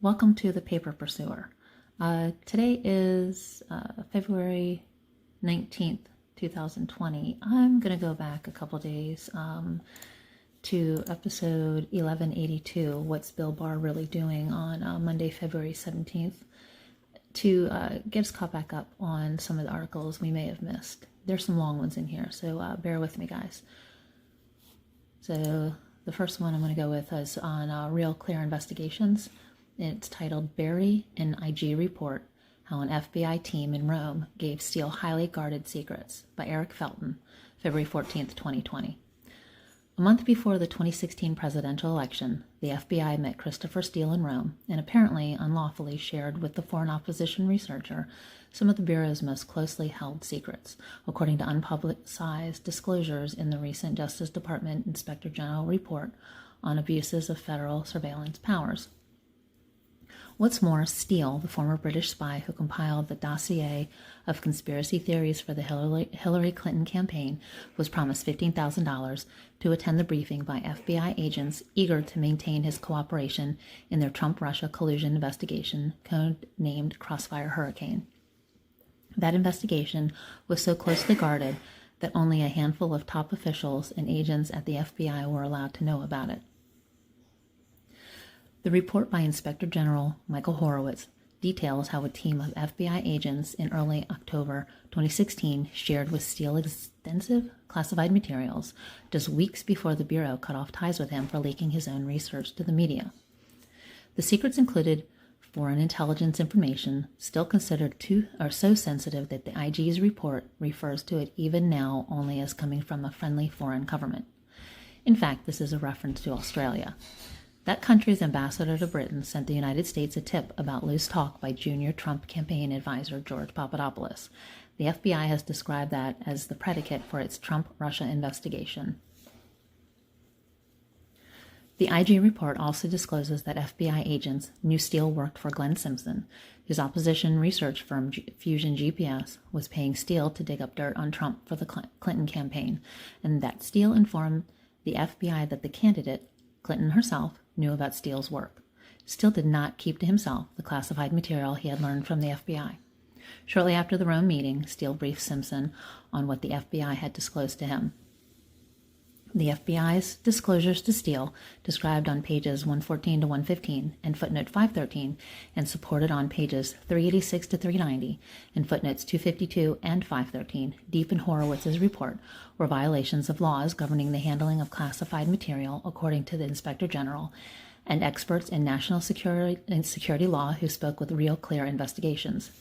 Welcome to the Paper Pursuer. Today is February 19th, 2020. I'm going to go back a couple days to episode 1182, What's Bill Barr Really Doing, on Monday, February 17th, to get us caught back up on some of the articles we may have missed. There's some long ones in here, so bear with me, guys. So the first one I'm going to go with is on RealClearInvestigations. It's titled Bury an IG Report, How an FBI Team in Rome Gave Steele Highly Guarded Secrets, by Eric Fleton, February 14th, 2020. A month before the 2016 presidential election, the FBI met Christopher Steele in Rome and apparently unlawfully shared with the foreign opposition researcher some of the Bureau's most closely held secrets, according to unpublicized disclosures in the recent Justice Department Inspector General report on abuses of federal surveillance powers. What's more, Steele, the former British spy who compiled the dossier of conspiracy theories for the Hillary Clinton campaign, was promised $15,000 to attend the briefing by FBI agents eager to maintain his cooperation in their Trump-Russia collusion investigation, code-named Crossfire Hurricane. That investigation was so closely guarded that only a handful of top officials and agents at the FBI were allowed to know about it. The report by Inspector General Michael Horowitz details how a team of FBI agents in early October 2016 shared with Steele extensive classified materials just weeks before the Bureau cut off ties with him for leaking his own research to the media. The secrets included foreign intelligence information, still considered so sensitive that the IG's report refers to it even now only as coming from a friendly foreign government. In fact, this is a reference to Australia. That country's ambassador to Britain sent the United States a tip about loose talk by junior Trump campaign advisor George Papadopoulos. The FBI has described that as the predicate for its Trump-Russia investigation. The IG report also discloses that FBI agents knew Steele worked for Glenn Simpson, whose opposition research firm Fusion GPS was paying Steele to dig up dirt on Trump for the Clinton campaign, and that Steele informed the FBI that the candidate, Clinton herself, knew about Steele's work. Steele did not keep to himself the classified material he had learned from the FBI. Shortly after the Rome meeting, Steele briefed Simpson on what the FBI had disclosed to him. The FBI's disclosures to Steele, described on pages 114 to 115 and footnote 513, and supported on pages 386 to 390 and footnotes 252 and 513, deep in Horowitz's report, were violations of laws governing the handling of classified material, according to the Inspector General and experts in national security law who spoke with RealClearInvestigations.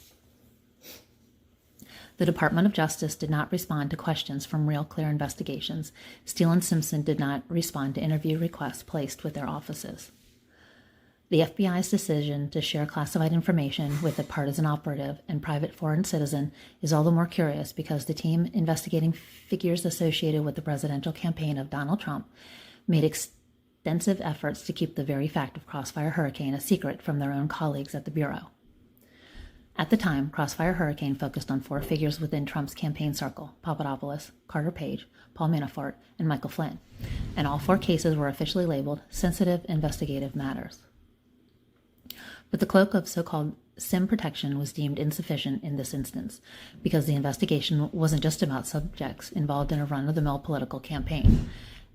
The Department of Justice did not respond to questions from RealClearInvestigations. Steele and Simpson did not respond to interview requests placed with their offices. The FBI's decision to share classified information with a partisan operative and private foreign citizen is all the more curious because the team investigating figures associated with the presidential campaign of Donald Trump made extensive efforts to keep the very fact of Crossfire Hurricane a secret from their own colleagues at the Bureau. At the time, Crossfire Hurricane focused on four figures within Trump's campaign circle: Papadopoulos, Carter Page, Paul Manafort, and Michael Flynn, and all four cases were officially labeled sensitive investigative matters. But the cloak of so-called SIM protection was deemed insufficient in this instance, because the investigation wasn't just about subjects involved in a run-of-the-mill political campaign.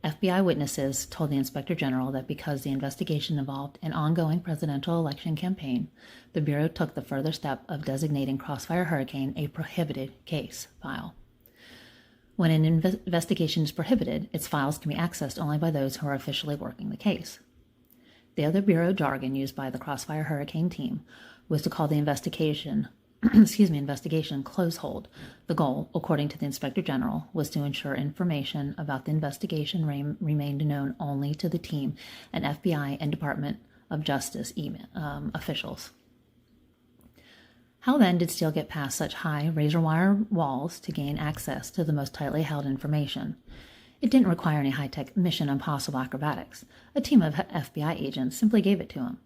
FBI witnesses told the Inspector General that because the investigation involved an ongoing presidential election campaign, the Bureau took the further step of designating Crossfire Hurricane a prohibited case file. When an investigation is prohibited, its files can be accessed only by those who are officially working the case. The other Bureau jargon used by the Crossfire Hurricane team was to call the investigation close hold. The goal, according to the Inspector General, was to ensure information about the investigation remained known only to the team and FBI and Department of Justice officials. How then did Steele get past such high razor-wire walls to gain access to the most tightly held information? It didn't require any high-tech Mission Impossible acrobatics. A team of FBI agents simply gave it to him.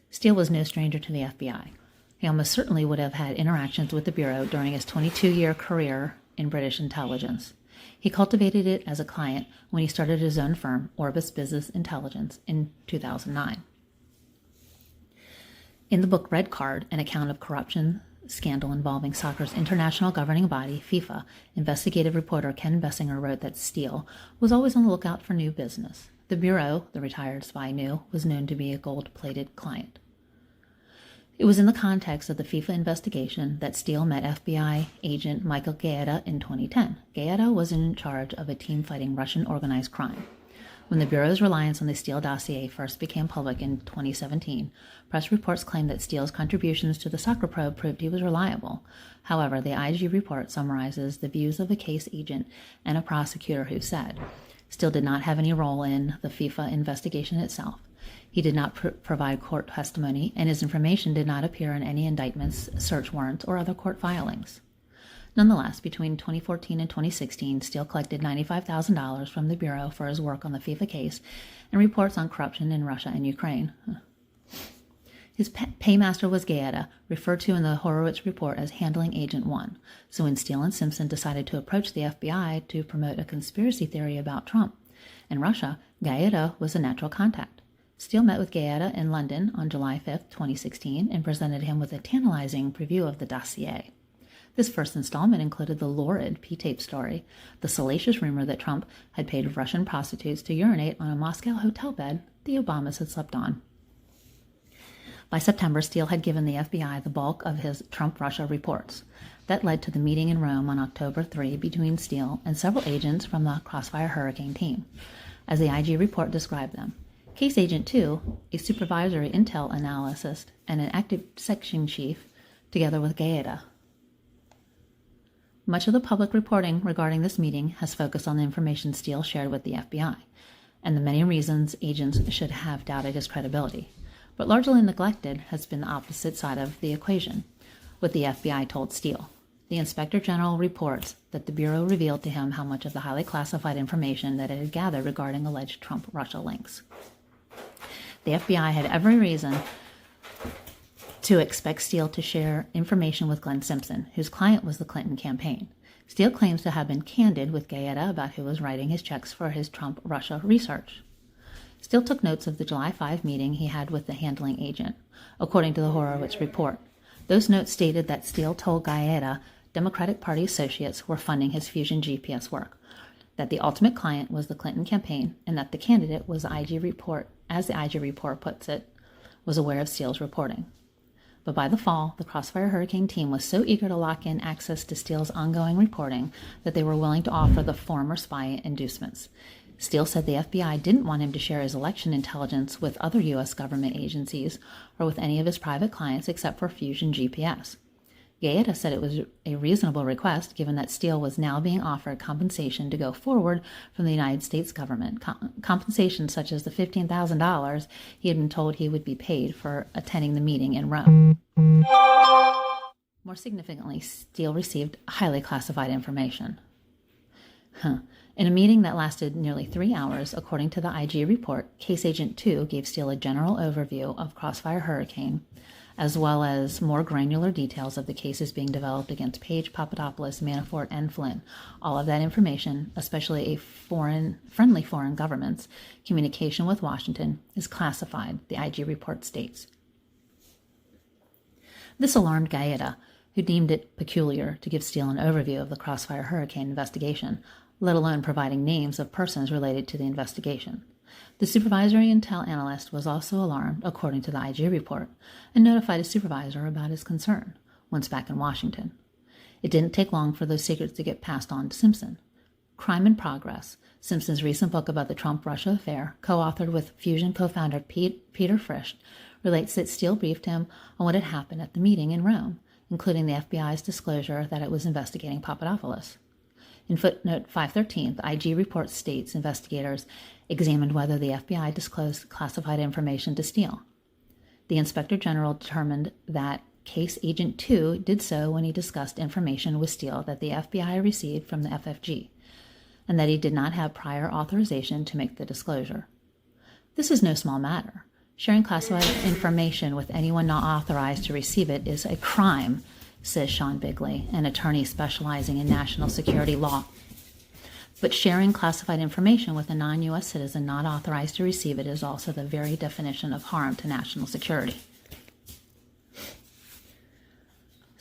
Steele was no stranger to the FBI. He almost certainly would have had interactions with the Bureau during his 22-year career in British intelligence. He cultivated it as a client when he started his own firm, Orbis Business Intelligence, in 2009. In the book Red Card, an account of corruption scandal involving soccer's international governing body, FIFA, investigative reporter Ken Bessinger wrote that Steele was always on the lookout for new business. The Bureau, the retired spy knew, was known to be a gold-plated client. It was in the context of the FIFA investigation that Steele met FBI agent Michael Gaeta in 2010. Gaeta was in charge of a team fighting Russian organized crime. When the Bureau's reliance on the Steele dossier first became public in 2017, press reports claimed that Steele's contributions to the soccer probe proved he was reliable. However, the IG report summarizes the views of a case agent and a prosecutor who said Steele did not have any role in the FIFA investigation itself. He did not provide court testimony, and his information did not appear in any indictments, search warrants, or other court filings. Nonetheless, between 2014 and 2016, Steele collected $95,000 from the Bureau for his work on the FIFA case and reports on corruption in Russia and Ukraine. His paymaster was Gaeta, referred to in the Horowitz report as Handling Agent 1. So when Steele and Simpson decided to approach the FBI to promote a conspiracy theory about Trump and Russia, Gaeta was a natural contact. Steele met with Gaeta in London on July 5, 2016, and presented him with a tantalizing preview of the dossier. This first installment included the lurid P-tape story, the salacious rumor that Trump had paid Russian prostitutes to urinate on a Moscow hotel bed the Obamas had slept on. By September, Steele had given the FBI the bulk of his Trump-Russia reports. That led to the meeting in Rome on October 3 between Steele and several agents from the Crossfire Hurricane team, as the IG report described them. Case Agent 2, a supervisory intel analyst, and an active section chief, together with Gaeta. Much of the public reporting regarding this meeting has focused on the information Steele shared with the FBI, and the many reasons agents should have doubted his credibility. But largely neglected has been the opposite side of the equation, what the FBI told Steele. The Inspector General reports that the Bureau revealed to him how much of the highly classified information that it had gathered regarding alleged Trump-Russia links. The FBI had every reason to expect Steele to share information with Glenn Simpson, whose client was the Clinton campaign. Steele claims to have been candid with Gaeta about who was writing his checks for his Trump-Russia research. Steele took notes of the July 5 meeting he had with the handling agent, according to the Horowitz report. Those notes stated that Steele told Gaeta Democratic Party associates were funding his Fusion GPS work, that the ultimate client was the Clinton campaign, and that the candidate was the IG report, as the IG report puts it, was aware of Steele's reporting. But by the fall, the Crossfire Hurricane team was so eager to lock in access to Steele's ongoing reporting that they were willing to offer the former spy inducements. Steele said the FBI didn't want him to share his election intelligence with other U.S. government agencies or with any of his private clients except for Fusion GPS. Gaeta said it was a reasonable request given that Steele was now being offered compensation to go forward from the United States government, compensation such as the $15,000 he had been told he would be paid for attending the meeting in Rome. More significantly, Steele received highly classified information. In a meeting that lasted nearly 3 hours, according to the IG report, Case Agent 2 gave Steele a general overview of Crossfire Hurricane, as well as more granular details of the cases being developed against Page, Papadopoulos, Manafort, and Flynn. All of that information, especially friendly foreign governments' communication with Washington, is classified, the IG report states. This alarmed Gaeta, who deemed it peculiar to give Steele an overview of the Crossfire Hurricane investigation, let alone providing names of persons related to the investigation. The supervisory intel analyst was also alarmed, according to the IG report, and notified his supervisor about his concern, once back in Washington. It didn't take long for those secrets to get passed on to Simpson. Crime in Progress, Simpson's recent book about the Trump-Russia affair, co-authored with Fusion co-founder Peter Frisch, relates that Steele briefed him on what had happened at the meeting in Rome, including the FBI's disclosure that it was investigating Papadopoulos. In footnote 513, the IG report states investigators examined whether the FBI disclosed classified information to Steele. The Inspector General determined that Case Agent 2 did so when he discussed information with Steele that the FBI received from the FFG, and that he did not have prior authorization to make the disclosure. This is no small matter. Sharing classified information with anyone not authorized to receive it is a crime, says Sean Bigley, an attorney specializing in national security law. But sharing classified information with a non-U.S. citizen not authorized to receive it is also the very definition of harm to national security.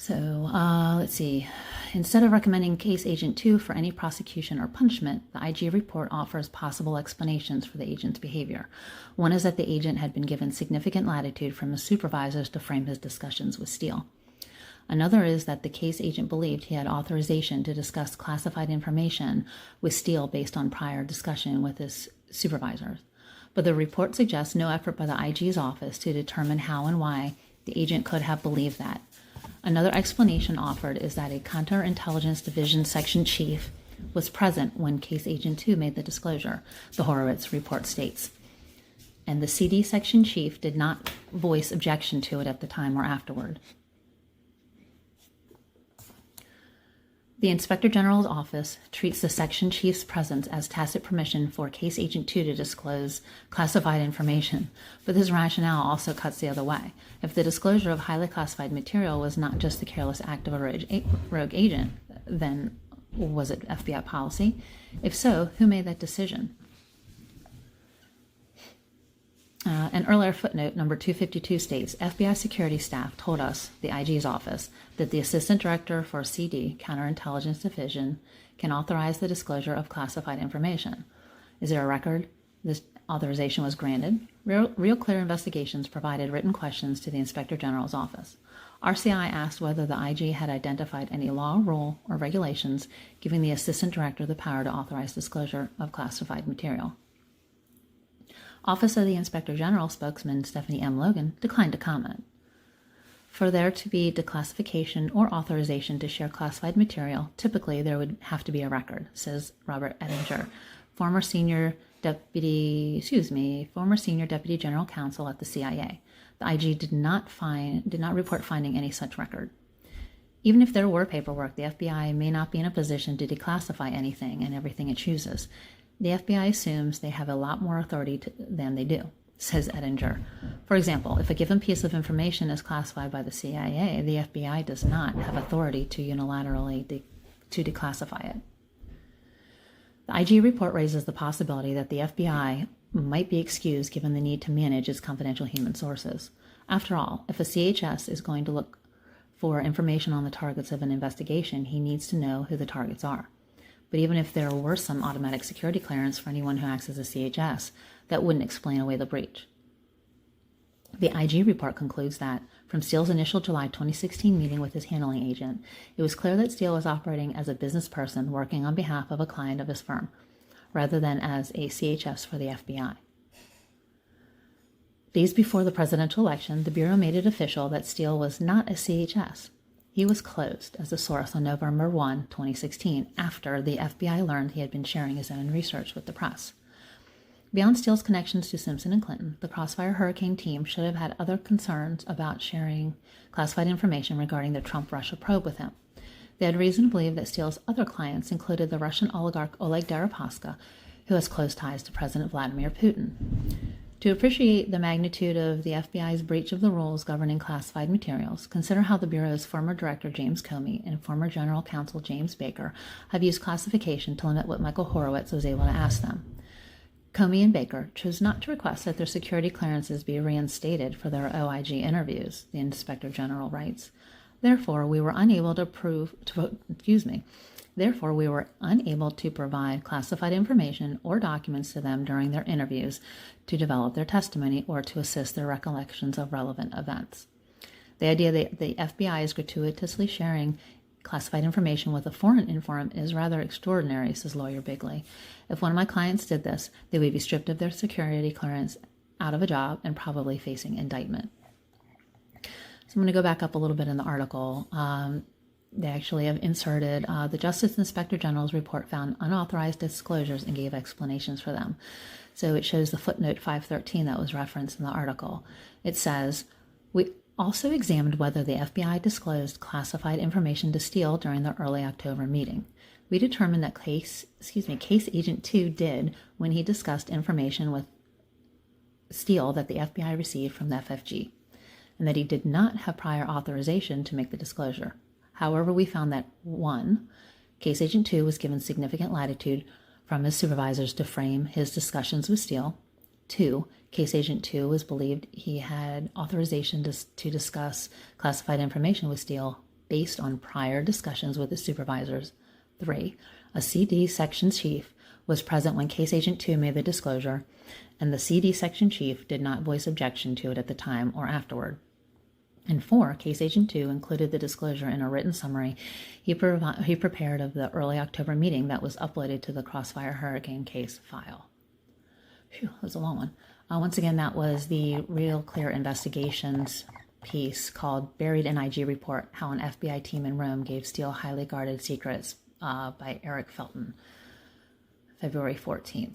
So let's see. Instead of recommending Case Agent 2 for any prosecution or punishment, the IG report offers possible explanations for the agent's behavior. One is that the agent had been given significant latitude from his supervisors to frame his discussions with Steele. Another is that the case agent believed he had authorization to discuss classified information with Steele based on prior discussion with his supervisors. But the report suggests no effort by the IG's office to determine how and why the agent could have believed that. Another explanation offered is that a Counterintelligence Division Section Chief was present when Case Agent 2 made the disclosure, the Horowitz report states. And the CD Section Chief did not voice objection to it at the time or afterward. The Inspector General's office treats the Section Chief's presence as tacit permission for Case Agent 2 to disclose classified information, but this rationale also cuts the other way. If the disclosure of highly classified material was not just the careless act of a rogue agent, then was it FBI policy? If so, who made that decision? An earlier footnote, number 252, states, FBI security staff told us, the IG's office, that the Assistant Director for CD, Counterintelligence Division, can authorize the disclosure of classified information. Is there a record? This authorization was granted. RealClearInvestigations provided written questions to the Inspector General's office. RCI asked whether the IG had identified any law, rule, or regulations giving the Assistant Director the power to authorize disclosure of classified material. Office of the Inspector General spokesman Stephanie M. Logan declined to comment. For there to be declassification or authorization to share classified material, typically there would have to be a record, says Robert Ettinger, former senior deputy general counsel at the CIA. The IG did not report finding any such record. Even if there were paperwork, the FBI may not be in a position to declassify anything and everything it chooses. The FBI assumes they have a lot more authority than they do, says Ettinger. For example, if a given piece of information is classified by the CIA, the FBI does not have authority to unilaterally declassify it. The IG report raises the possibility that the FBI might be excused given the need to manage its confidential human sources. After all, if a CHS is going to look for information on the targets of an investigation, he needs to know who the targets are. But even if there were some automatic security clearance for anyone who acts as a CHS, that wouldn't explain away the breach. The IG report concludes that, from Steele's initial July 2016 meeting with his handling agent, it was clear that Steele was operating as a business person working on behalf of a client of his firm, rather than as a CHS for the FBI. Days before the presidential election, the Bureau made it official that Steele was not a CHS. He was closed as a source on November 1, 2016, after the FBI learned he had been sharing his own research with the press. Beyond Steele's connections to Simpson and Clinton, the Crossfire Hurricane team should have had other concerns about sharing classified information regarding the Trump-Russia probe with him. They had reason to believe that Steele's other clients included the Russian oligarch Oleg Deripaska, who has close ties to President Vladimir Putin. To appreciate the magnitude of the FBI's breach of the rules governing classified materials, consider how the Bureau's former director James Comey and former general counsel James Baker have used classification to limit what Michael Horowitz was able to ask them. Comey and Baker chose not to request that their security clearances be reinstated for their OIG interviews, the Inspector General writes. Therefore, we were unable to provide classified information or documents to them during their interviews to develop their testimony or to assist their recollections of relevant events. The idea that the FBI is gratuitously sharing classified information with a foreign informant is rather extraordinary, says lawyer Bigley. If one of my clients did this, they would be stripped of their security clearance, out of a job, and probably facing indictment. So I'm going to go back up a little bit in the article. They actually have inserted the Justice Inspector General's report found unauthorized disclosures and gave explanations for them. So it shows the footnote 513 that was referenced in the article. It says, we also examined whether the FBI disclosed classified information to Steele during the early October meeting. We determined that Case Agent 2 did when he discussed information with Steele that the FBI received from the FFG, and that he did not have prior authorization to make the disclosure. However, we found that 1. Case Agent 2 was given significant latitude from his supervisors to frame his discussions with Steele. 2. Case Agent 2 was believed he had authorization to discuss classified information with Steele based on prior discussions with the supervisors. 3. A CD section chief was present when Case Agent 2 made the disclosure, and the CD section chief did not voice objection to it at the time or afterward. And 4, Case Agent 2 included the disclosure in a written summary he prepared of the early October meeting that was uploaded to the Crossfire Hurricane case file. Phew, that was a long one. Once again, that was the Real Clear Investigations piece called Buried NIG Report, How an FBI Team in Rome Gave Steele Highly Guarded Secrets by Eric Fleton, February 14th.